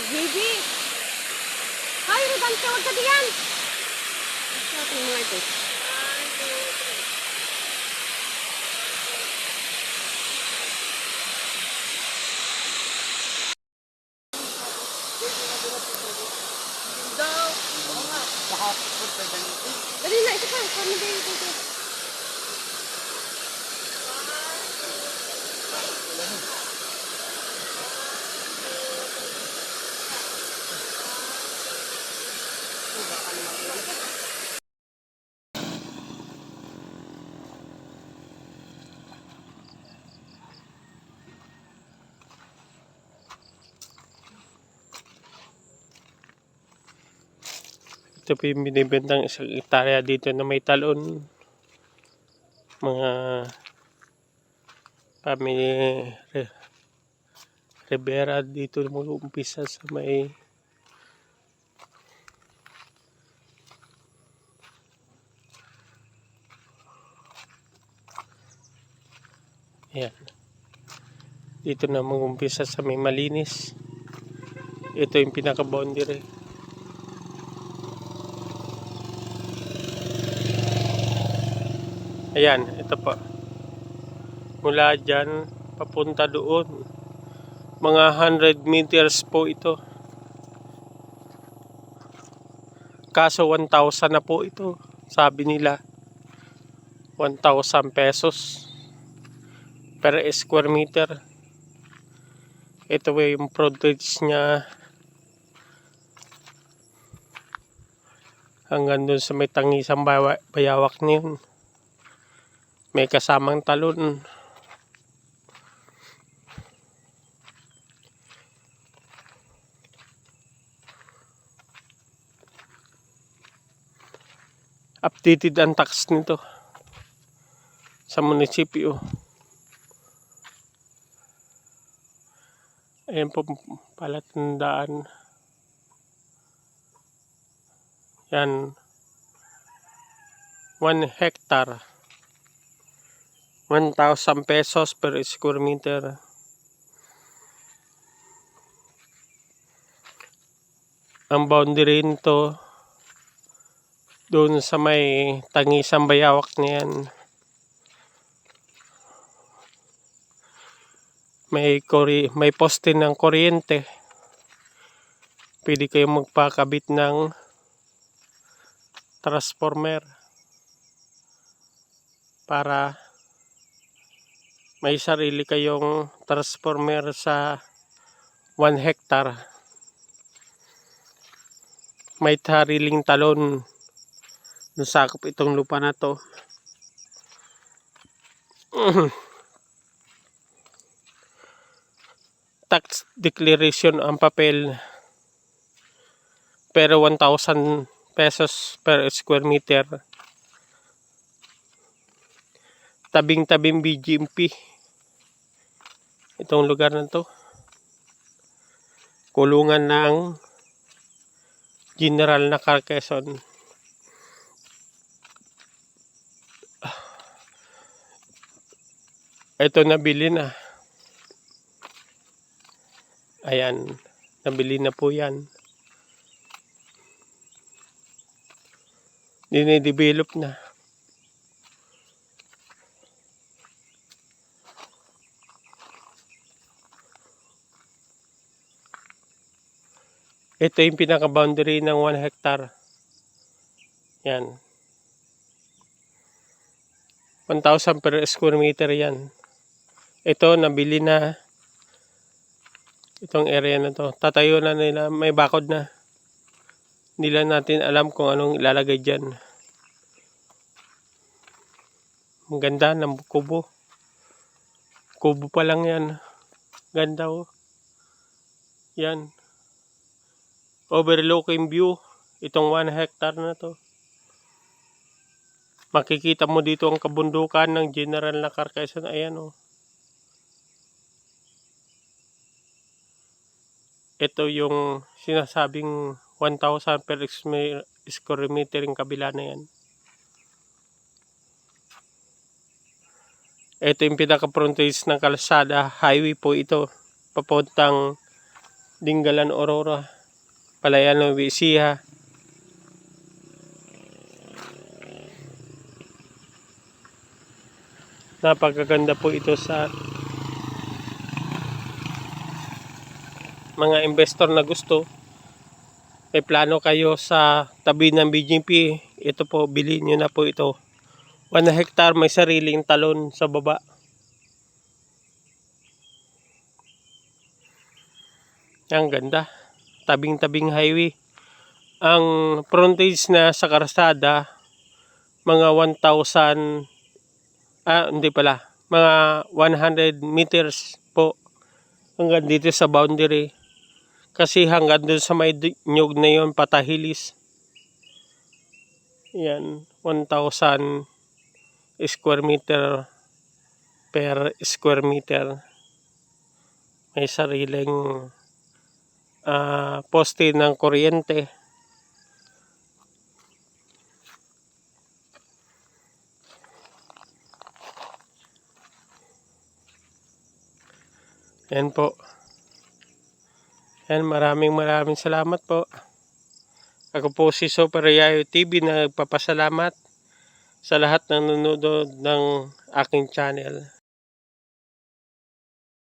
Gigi! Ay, Rodante, huwag ka diyan! Sa ating mga ito. Dali na, ito pa. Kami ba ito? Ito po yung binibentang isang hektarya dito na may talon. Mga family Rivera dito mag-uumpisa sa may ayan. Dito na mag-uumpisa sa may Malinis. Ito yung pinaka-boundary. Ayan, ito po. Mula dyan, papunta doon. Mga 100 meters po ito. Kaso 1,000 na po ito. Sabi nila, 1,000 pesos per square meter. Ito yung frontage niya. Hanggang doon sa may Tangisang Bayawak na yun. May kasamang talon. Updated ang tax nito sa munisipyo. Ayan po palatandaan. Yan. 1 hectare. 1,000 pesos per square meter. Ang boundary nito doon sa may Tangisang Bayawak na yan. May poste ng kuryente. Pwede kayong magpakabit ng transformer para may sarili kayong transformer sa 1 hectare. May sariling talon. Nasakop itong lupa na to. Tax declaration ang papel. Pero 1,000 pesos per square meter. Tabing-tabing BGMP. Itong lugar na to. Kulungan ng General na Quezon. Ito nabili na. Ayan. Nabili na po yan. Dine-develop na. Ito yung pinaka-boundary ng 1 hectare. Yan. 1,000 per square meter yan. Ito, nabili na. Itong area na to. Tatayo na nila. May bakod na. Hindi lang natin alam kung anong ilalagay dyan. Ang ganda ng kubo. Kubo pa lang yan. Ganda oh. Yan. Overlooking view. Itong 1 hectare na to. Makikita mo dito ang kabundukan ng General na Quezon. Ayan oh. Ito yung sinasabing 1,000 per square meter yung kabila na yan. Ito yung pinaka-frontage ng kalsada. Highway po ito. Papuntang Dinggalan Aurora, Palayan Nueva Ecija. Napakaganda po ito sa mga investor na gusto. May plano kayo sa tabi ng BGP, ito po, bilhin nyo na po ito. 1 hectare, may sariling talon sa baba. Ang ganda. Tabing-tabing highway. Ang frontage na sa karsada, mga 1,000, hindi pala, mga 100 meters po hanggang dito sa boundary. Kasi hanggang doon sa may nyug na yun, patahilis. Yan, 1,000 square meter per square meter. May sariling poste ng kuryente. Yan po. Yan, maraming salamat po. Ako po si Super Yayo TV na nagpapasalamat sa lahat ng nanonood ng aking channel.